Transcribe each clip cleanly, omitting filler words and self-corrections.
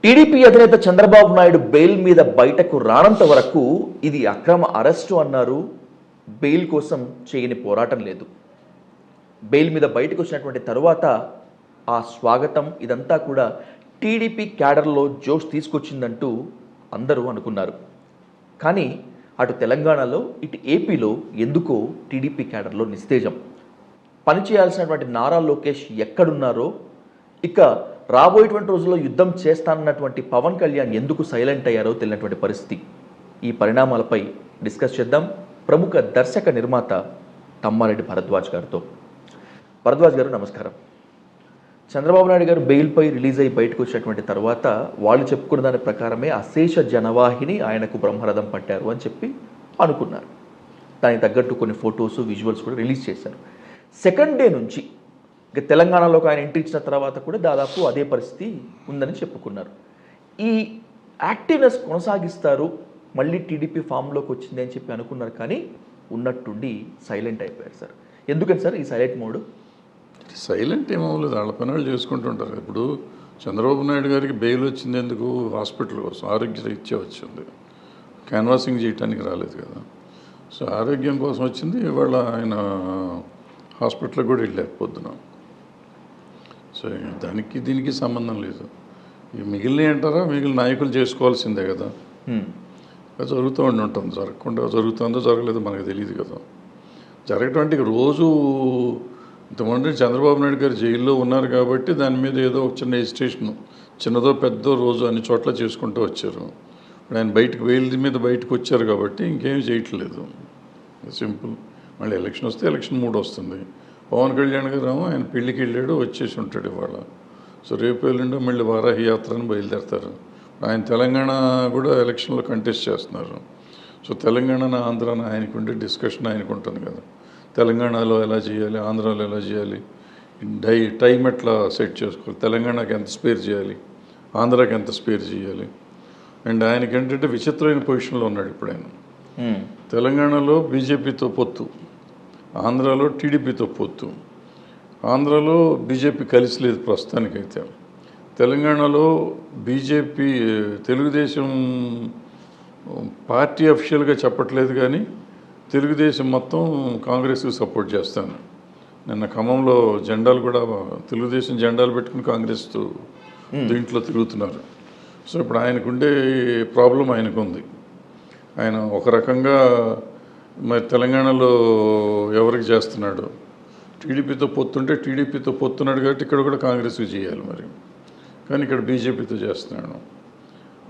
TDP అధినేత Chandrababu Naidu bail మీద బయటకు రానంత వరకు ఇది అక్రమ అరెస్టు అన్నారు. బెయిల్ కోసం చేయని పోరాటం లేదు. బెయిల్ మీద బయటకు వచ్చినటువంటి తరువాత ఆ స్వాగతం ఇదంతా కూడా టీడీపీ క్యాడర్లో జోష్ తీసుకొచ్చిందంటూ అందరూ అనుకున్నారు. కానీ అటు తెలంగాణలో ఇటు ఏపీలో ఎందుకో టీడీపీ క్యాడర్లో నిస్తేజం. పనిచేయాల్సినటువంటి నారా లోకేష్ ఎక్కడున్నారో, ఇక రాబోయేటువంటి రోజుల్లో యుద్ధం చేస్తానన్నటువంటి పవన్ కళ్యాణ్ ఎందుకు సైలెంట్ అయ్యారో తెలియనటువంటి పరిస్థితి. ఈ పరిణామాలపై డిస్కస్ చేద్దాం ప్రముఖ దర్శక నిర్మాత తమ్మారెడ్డి భరద్వాజ్ గారితో. భరద్వాజ్ గారు నమస్కారం. చంద్రబాబు నాయుడు గారు బెయిల్పై రిలీజ్ అయ్యి బయటకు వచ్చినటువంటి తర్వాత వాళ్ళు చెప్పుకున్న దాని ప్రకారమే అశేష జనవాహిని ఆయనకు బ్రహ్మరథం పట్టారు అని చెప్పి అనుకున్నారు. దానికి తగ్గట్టు కొన్ని ఫొటోస్ విజువల్స్ కూడా రిలీజ్ చేశారు. సెకండ్ డే నుంచి ఇక తెలంగాణలోకి ఆయన ఎంట్రీ ఇచ్చిన తర్వాత కూడా దాదాపు అదే పరిస్థితి ఉందని చెప్పుకున్నారు. ఈ యాక్టివ్నెస్ కొనసాగిస్తారు, మళ్ళీ టీడీపీ ఫామ్లోకి వచ్చింది అని చెప్పి అనుకున్నారు. కానీ ఉన్నట్టుండి సైలెంట్ అయిపోయారు సార్. ఎందుకని సార్ ఈ సైలెంట్ మోడ్? సైలెంట్ ఏమవ్వలేదు, వాళ్ళ పని వాళ్ళు చేసుకుంటుంటారు. ఇప్పుడు చంద్రబాబు నాయుడు గారికి బెయిల్ వచ్చింది ఎందుకు? హాస్పిటల్ కోసం, ఆరోగ్యరీత్యా వచ్చింది, క్యాన్వాసింగ్ చేయడానికి రాలేదు కదా. సో ఆరోగ్యం కోసం వచ్చింది. ఇవాళ ఆయన హాస్పిటల్కి కూడా వెళ్ళలేకపోతున్నాం. సో దానికి దీనికి సంబంధం లేదు. ఇక మిగిలిన అంటారా, మిగిలిన నాయకులు చేసుకోవాల్సిందే కదా. అది జరుగుతూ ఉంటుంది. జరగకుండా జరుగుతుందో జరగలేదో మనకు తెలియదు కదా. జరగటువంటి రోజు ఇంతమంది చంద్రబాబు నాయుడు గారు జైల్లో ఉన్నారు కాబట్టి దాని మీద ఏదో ఒక చిన్న ఎజిటేషను, చిన్నదో పెద్దో రోజు అన్ని చోట్ల చేసుకుంటూ వచ్చారు. ఇప్పుడు ఆయన బయటకు వేలు మీద బయటకు వచ్చారు కాబట్టి ఇంకేమీ చేయట్లేదు. సింపుల్. మళ్ళీ ఎలక్షన్ వస్తే ఎలక్షన్ మూడ్ వస్తుంది. పవన్ కళ్యాణ్ గారు ఆయన పెళ్ళికి వెళ్ళాడు, వచ్చేసి ఉంటాడు ఇవాళ. సో రేపు ఎల్లుండో మళ్ళీ వారాహి యాత్రను బయలుదేరతారు. ఆయన తెలంగాణ కూడా ఎలక్షన్లో కంటెస్ట్ చేస్తున్నారు. సో తెలంగాణ ఆంధ్రాన ఆయనకు ఉండే డిస్కషన్ ఆయనకు ఉంటుంది కదా. తెలంగాణలో ఎలా చేయాలి, ఆంధ్రాలో ఎలా చేయాలి, టైం ఎట్లా సెట్ చేసుకోవాలి, తెలంగాణకి ఎంత స్పేర్ చేయాలి, ఆంధ్రాకి ఎంత స్పేర్ చేయాలి. అండ్ ఆయనకి ఏంటంటే విచిత్రమైన పొజిషన్లో ఉన్నాడు ఇప్పుడు ఆయన. తెలంగాణలో బీజేపీతో పొత్తు, ఆంధ్రాలో టీడీపీతో పొత్తు. ఆంధ్రాలో బీజేపీ కలిసి లేదు ప్రస్తుతానికైతే. తెలంగాణలో బీజేపీ, తెలుగుదేశం పార్టీ అఫీషియల్గా చెప్పట్లేదు కానీ తెలుగుదేశం మొత్తం కాంగ్రెస్కి సపోర్ట్ చేస్తాను. నిన్న ఖమ్మంలో జెండాలు కూడా తెలుగుదేశం జెండాలు పెట్టుకుని కాంగ్రెస్ దీంట్లో తిరుగుతున్నారు. సో ఇప్పుడు ఆయనకుండే ప్రాబ్లం ఆయనకు ఉంది. ఆయన ఒక రకంగా మరి తెలంగాణలో ఎవరికి చేస్తున్నాడు, టీడీపీతో పొత్తుంటే టీడీపీతో పొత్తున్నాడు కాబట్టి ఇక్కడ కూడా కాంగ్రెస్కి చేయాలి మరి. కానీ ఇక్కడ బీజేపీతో చేస్తున్నాడు.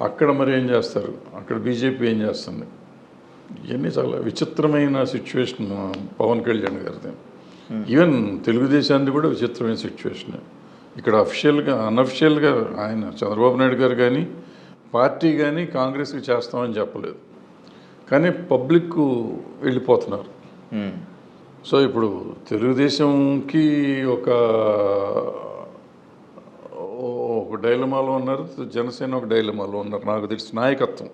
అక్కడ మరి ఏం చేస్తారు, అక్కడ బీజేపీ ఏం చేస్తుంది. ఇవన్నీ చాలా విచిత్రమైన సిచ్యువేషన్ పవన్ కళ్యాణ్ గారిది. ఈవెన్ తెలుగుదేశానికి కూడా విచిత్రమైన సిచ్యువేషన్. ఇక్కడ అఫీషియల్గా అన్అఫీషియల్గా ఆయన చంద్రబాబు నాయుడు గారు కానీ పార్టీ కానీ కాంగ్రెస్కి చేస్తామని చెప్పలేదు, కానీ పబ్లిక్ వెళ్ళిపోతున్నారు. సో ఇప్పుడు తెలుగుదేశంకి ఒక డైలమాలో ఉన్నారు, జనసేన ఒక డైలమాలో ఉన్నారు నాకు తెలిసి నాయకత్వం.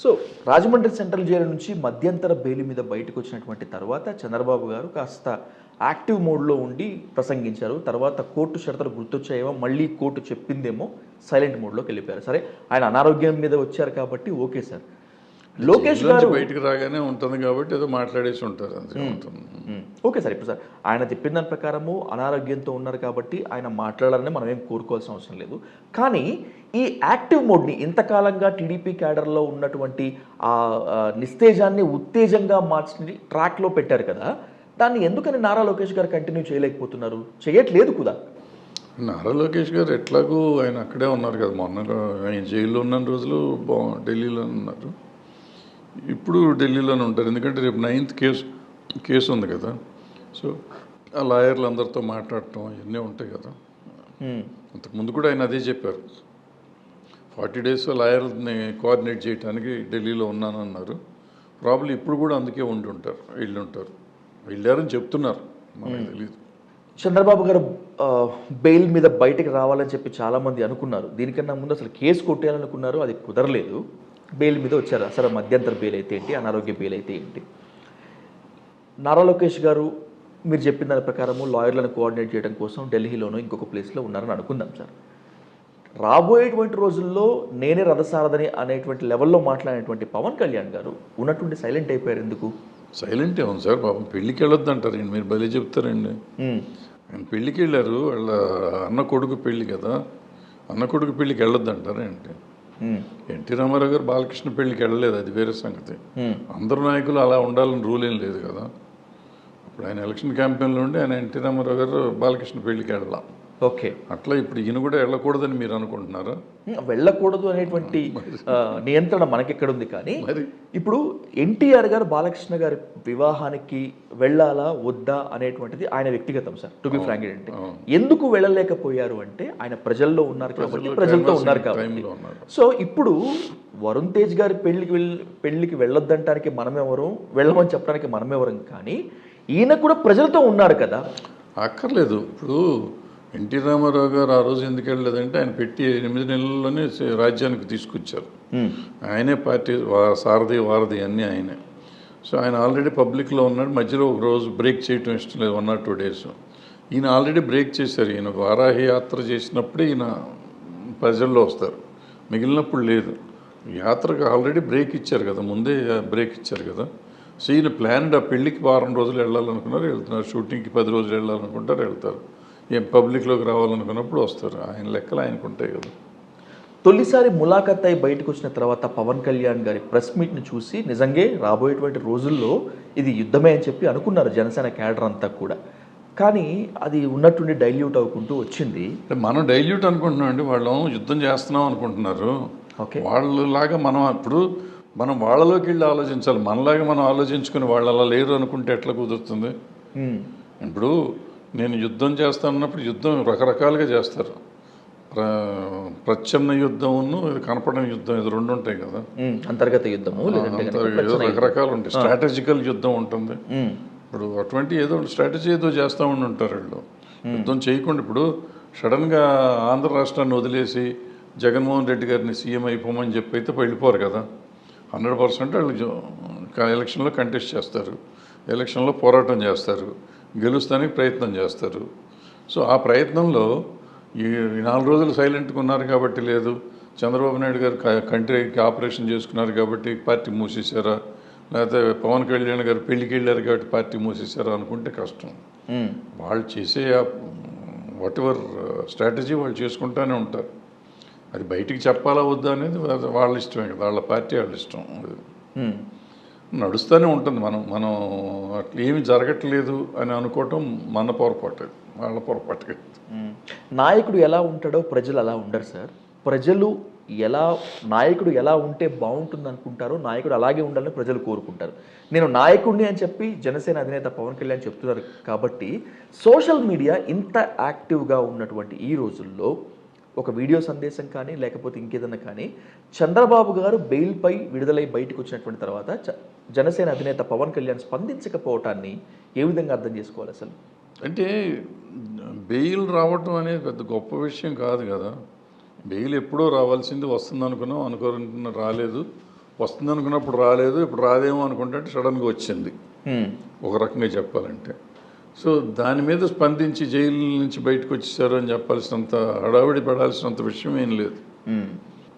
సో రాజమండ్రి సెంట్రల్ జైలు నుంచి మధ్యంతర బెయిల్ మీద బయటకు వచ్చినటువంటి తర్వాత చంద్రబాబు గారు కాస్త యాక్టివ్ మోడ్లో ఉండి ప్రసంగించారు. తర్వాత కోర్టు షరతులు గుర్తొచ్చాయేమో, మళ్ళీ కోర్టు చెప్పిందేమో సైలెంట్ మోడ్లోకి వెళ్ళిపోయారు. సరే, ఆయన అనారోగ్యం మీద వచ్చారు కాబట్టి ఓకే సార్. లోకేష్ గారు బయటకు రాగానే ఉంటుంది కాబట్టి ఏదో మాట్లాడేసి ఉంటారు, అంతే ఉంటుంది. Okay sir. ఇప్పుడు సార్ ఆయన చెప్పిన దాని ప్రకారము అనారోగ్యంతో ఉన్నారు కాబట్టి ఆయన మాట్లాడాలని మనం ఏం కోరుకోవాల్సిన అవసరం లేదు. కానీ ఈ యాక్టివ్ మోడ్ని ఇంతకాలంగా టీడీపీ క్యాడర్లో ఉన్నటువంటి ఆ నిస్తేజాన్ని ఉత్తేజంగా మార్చి ట్రాక్లో పెట్టారు కదా, దాన్ని ఎందుకని నారా లోకేష్ గారు కంటిన్యూ చేయలేకపోతున్నారు? చేయట్లేదు కూడా. నారా లోకేష్ గారు ఎట్లాగూ ఆయన అక్కడే ఉన్నారు కదా. మొన్న ఆయన జైల్లో ఉన్న రోజులు ఢిల్లీలో ఉన్నారు, ఇప్పుడు ఢిల్లీలోనే ఉంటారు. ఎందుకంటే రేపు 9th కేసు ఉంది కదా. సో ఆ లాయర్లు అందరితో మాట్లాడటం ఇవన్నీ ఉంటాయి కదా. అంతకుముందు కూడా ఆయన అదే చెప్పారు, 40 days లాయర్ని కోఆర్డినేట్ చేయడానికి ఢిల్లీలో ఉన్నానన్నారు. ప్రాబ్లం ఇప్పుడు కూడా అందుకే ఉంటారు, వెళ్ళారని చెప్తున్నారు, మనకు తెలియదు. చంద్రబాబు గారు బెయిల్ మీద బయటకు రావాలని చెప్పి చాలామంది అనుకున్నారు. దీనికన్నా ముందు అసలు కేసు కొట్టేయాలనుకున్నారు, అది కుదరలేదు. బెయిల్ మీద వచ్చారు. అసలు మధ్యంతర బెయిల్ అయితే ఏంటి, అనారోగ్య బెయిల్ అయితే ఏంటి? నారా లోకేష్ గారు మీరు చెప్పిన దాని ప్రకారము లాయర్లను కోఆర్డినేట్ చేయడం కోసం ఢిల్లీలోనూ ఇంకొక ప్లేస్లో ఉన్నారని అనుకుందాం సార్. రాబోయేటువంటి రోజుల్లో నేనే రథసారథని అనేటువంటి లెవెల్లో మాట్లాడినటువంటి పవన్ కళ్యాణ్ గారు ఉన్నటువంటి సైలెంట్ అయిపోయారు ఎందుకు? సైలెంటే ఉంది సార్. పాపం పెళ్ళికి వెళ్ళొద్దు అంటారండి, మీరు భలే చెప్తారండి. ఆయన పెళ్ళికి వెళ్ళారు, వాళ్ళ అన్న కొడుకు పెళ్ళి కదా, అన్న కొడుకు పెళ్ళికి వెళ్ళొద్దు అంటారా ఏంటి? ఎన్టీ రామారావు గారు బాలకృష్ణ పెళ్ళికి వెళ్ళలేదు, అది వేరే సంగతి. అందరు నాయకులు అలా ఉండాలని రూల్ ఏం లేదు కదా. ఇప్పుడు ఆయన ఎలక్షన్ క్యాంపెయిన్లో ఉండి ఆయన ఎన్టీ రామారావు గారు బాలకృష్ణ పెళ్ళికి వెళ్ళాం. ఓకే, అట్లా ఇప్పుడు ఈయన కూడా వెళ్ళకూడదని మీరు అనుకుంటున్నారా? వెళ్ళకూడదు అనేటువంటి నియంత్రణ మనకెక్కడ ఉంది. కానీ ఇప్పుడు ఎన్టీఆర్ గారు బాలకృష్ణ గారి వివాహానికి వెళ్ళాలా వద్దా అనేటువంటిది ఆయన వ్యక్తిగతం సార్. టు బి ఫ్రాంక్ అంటే ఎందుకు వెళ్ళలేకపోయారు అంటే ఆయన ప్రజల్లో ఉన్నారు కాబట్టి, ప్రజలతో ఉన్నారు కాబట్టి. సో ఇప్పుడు వరుణ్ తేజ్ గారి పెళ్లికి వెళ్ళొద్దంటానికి మనమెవరు, వెళ్ళమని చెప్పడానికి మనమెవరం, కానీ ఈయన కూడా ప్రజలతో ఉన్నారు కదా. అక్కర్లేదు. ఇప్పుడు ఎన్టీ రామారావు గారు ఆ రోజు ఎందుకు వెళ్ళలేదంటే ఆయన పెట్టి 8 నెలల్లోనే రాజ్యానికి తీసుకొచ్చారు. ఆయనే పార్టీ సారథి వారధి అన్నీ ఆయనే. సో ఆయన ఆల్రెడీ పబ్లిక్లో ఉన్నాడు. మధ్యలో ఒక రోజు బ్రేక్ చేయటం ఇష్టం లేదు, 1 or 2 days. ఈయన ఆల్రెడీ బ్రేక్ చేశారు. ఈయన వారాహి యాత్ర చేసినప్పుడే ఈయన ప్రజల్లో వస్తారు, మిగిలినప్పుడు లేదు. యాత్రకు ఆల్రెడీ బ్రేక్ ఇచ్చారు కదా, ముందే బ్రేక్ ఇచ్చారు కదా. సో ఈయన ప్లాన్డ్ ఆ పెళ్ళికి 1 వారం రోజులు వెళ్ళాలనుకున్నారు, వెళ్తున్నారు. షూటింగ్కి 10 రోజులు వెళ్ళాలనుకుంటారు, వెళ్తారు. ఏం పబ్లిక్లోకి రావాలనుకున్నప్పుడు వస్తారు. ఆయన లెక్కలు ఆయనకు ఉంటాయి కదా. తొలిసారి ములాఖత్ అయి బయటకు వచ్చిన తర్వాత పవన్ కళ్యాణ్ గారి ప్రెస్ మీట్ని చూసి నిజంగా రాబోయేటువంటి రోజుల్లో ఇది యుద్ధమే అని చెప్పి అనుకున్నారు జనసేన క్యాడర్ అంతా కూడా. కానీ అది ఉన్నట్టుండి డైల్యూట్ అవ్వకుంటూ వచ్చింది. మనం డైల్యూట్ అనుకుంటున్నాం అండి, వాళ్ళు యుద్ధం చేస్తున్నాం అనుకుంటున్నారు. ఓకే, వాళ్ళలాగా మనం ఇప్పుడు మనం వాళ్ళలోకి వెళ్ళి ఆలోచించాలి. మనలాగా మనం ఆలోచించుకుని వాళ్ళు అలా లేరు అనుకుంటే ఎట్లా కుదురుతుంది? ఇప్పుడు నేను యుద్ధం చేస్తానన్నప్పుడు యుద్ధం రకరకాలుగా చేస్తారు. ప్రచ్ఛన్న యుద్ధమును కనపడని యుద్ధం, ఇది 2 ఉంటాయి కదా. అంతర్గత యుద్ధము రకరకాలు ఉంటాయి. స్ట్రాటజికల్ యుద్ధం ఉంటుంది. ఇప్పుడు అటువంటి ఏదో స్ట్రాటజీ ఏదో చేస్తూ ఉంటారు వీళ్ళు. యుద్ధం చేయకుండా ఇప్పుడు సడన్గా ఆంధ్ర రాష్ట్రాన్ని వదిలేసి జగన్మోహన్ రెడ్డి గారిని సీఎం అయిపోమని చెప్పి అయితే వెళ్ళిపోరు కదా. 100% వాళ్ళు ఎలక్షన్లో కంటెస్ట్ చేస్తారు, ఎలక్షన్లో పోరాటం చేస్తారు, గెలుస్తానికి ప్రయత్నం చేస్తారు. సో ఆ ప్రయత్నంలో ఈ 4 రోజులు సైలెంట్గా ఉన్నారు కాబట్టి లేదు, చంద్రబాబు నాయుడు గారు కంట్రీకి ఆపరేషన్ చేసుకున్నారు కాబట్టి పార్టీ మూసేశారా, లేకపోతే పవన్ కళ్యాణ్ గారు పెళ్ళికి వెళ్ళారు కాబట్టి పార్టీ మూసేశారా అనుకుంటే కష్టం. వాళ్ళు చేసే వాట్ ఎవర్ స్ట్రాటజీ వాళ్ళు చేసుకుంటూనే ఉంటారు. అది బయటికి చెప్పాలా వద్దా అనేది వాళ్ళ ఇష్టమే కదా, వాళ్ళ పార్టీ వాళ్ళ ఇష్టం. నడుస్తూనే ఉంటుంది. మనం అట్లా ఏమి జరగట్లేదు అని అనుకోవటం మన పొరపాటు, వాళ్ళ పొరపాటు. నాయకుడు ఎలా ఉంటాడో ప్రజలు అలా ఉండరు సార్. ప్రజలు నాయకుడు ఎలా ఉంటే బాగుంటుంది అనుకుంటారో నాయకుడు అలాగే ఉండాలని ప్రజలు కోరుకుంటారు. నేను నాయకుడిని అని చెప్పి జనసేన అధినేత పవన్ కళ్యాణ్ చెప్తున్నారు కాబట్టి సోషల్ మీడియా ఇంత యాక్టివ్గా ఉన్నటువంటి ఈ రోజుల్లో ఒక వీడియో సందేశం కానీ లేకపోతే ఇంకేదన్నా కానీ చంద్రబాబు గారు బెయిల్పై విడుదలై బయటకు వచ్చినటువంటి తర్వాత జనసేన అధినేత పవన్ కళ్యాణ్ స్పందించకపోవటాన్ని ఏ విధంగా అర్థం చేసుకోవాలి అసలు? అంటే బెయిల్ రావటం అనేది పెద్ద గొప్ప విషయం కాదు కదా. బెయిల్ ఎప్పుడో రావాల్సింది, వస్తుంది అనుకున్నాం, అనుకున్న రాలేదు, వస్తుంది అనుకున్నప్పుడు రాలేదు, ఇప్పుడు రాదేమో అనుకుంటే సడన్గా వచ్చింది, ఒక రకంగా చెప్పాలంటే. సో దాని మీద స్పందించి జైలు నుంచి బయటకు వచ్చేసారు అని చెప్పాల్సినంత హడావిడి పడాల్సినంత విషయం ఏం లేదు.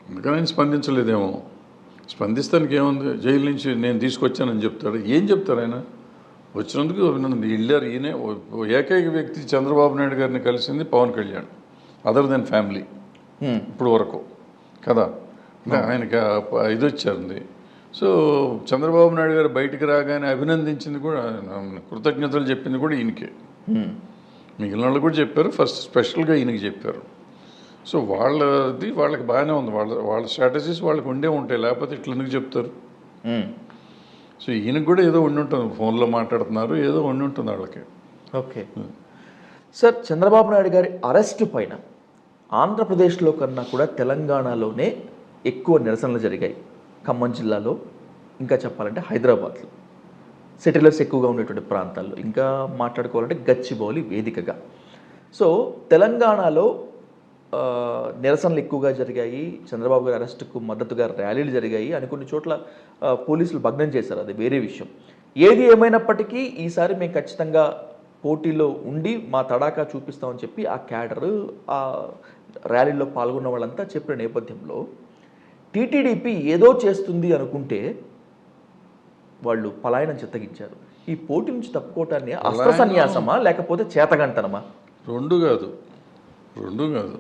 అందుకని ఆయన స్పందించలేదేమో. స్పందిస్తానికి ఏముంది, జైలు నుంచి నేను తీసుకొచ్చానని చెప్తాడు. ఏం చెప్తారు ఆయన? వచ్చినందుకు వెళ్ళారు. ఈయనే ఏకైక వ్యక్తి చంద్రబాబు నాయుడు గారిని కలిసింది Pawan Kalyan, other than family ఇప్పుడు వరకు కదా. ఆయనకి ఇది వచ్చింది. సో చంద్రబాబు నాయుడు గారు బయటికి రాగానే అభినందించింది కూడా, కృతజ్ఞతలు చెప్పింది కూడా ఈయనకే. మిగిలిన వాళ్ళు కూడా చెప్పారు, ఫస్ట్ స్పెషల్గా ఈయనకి చెప్పారు. సో వాళ్ళకి బాగానే ఉంది. వాళ్ళ స్ట్రాటజీస్ వాళ్ళకి ఉండే ఉంటాయి, లేకపోతే ఇట్లా ఎందుకు చెప్తారు? సో ఈయనకు కూడా ఏదో ఉండి ఉంటుంది, ఫోన్లో మాట్లాడుతున్నారు, ఏదో ఉండి ఉంటుంది వాళ్ళకి. ఓకే సార్, చంద్రబాబు నాయుడు గారి అరెస్టు పైన ఆంధ్రప్రదేశ్లో కన్నా కూడా తెలంగాణలోనే ఎక్కువ నిరసనలు జరిగాయి. ఖమ్మం జిల్లాలో, ఇంకా చెప్పాలంటే హైదరాబాద్లో, సెటిలర్స్ ఎక్కువగా ఉండేటువంటి ప్రాంతాల్లో, ఇంకా మాట్లాడుకోవాలంటే గచ్చిబౌలి వేదికగా. సో తెలంగాణలో నిరసనలు ఎక్కువగా జరిగాయి. చంద్రబాబు గారి అరెస్టుకు మద్దతుగా ర్యాలీలు జరిగాయి. కొన్ని చోట్ల పోలీసులు భగ్నం చేశారు, అది వేరే విషయం. ఏది ఏమైనప్పటికీ ఈసారి మేము ఖచ్చితంగా పోటీలో ఉండి మా తడాకా చూపిస్తామని చెప్పి ఆ క్యాడర్ ఆ ర్యాలీలో పాల్గొన్న వాళ్ళంతా చెప్పిన నేపథ్యంలో టీటీడీపీ ఏదో చేస్తుంది అనుకుంటే వాళ్ళు పలాయనం చిత్తగించారు. ఈ పోటీ నుంచి తప్పుకోవటాన్ని అస్త్ర సన్యాసమా లేకపోతే చేతగంటనమా? రెండు కాదు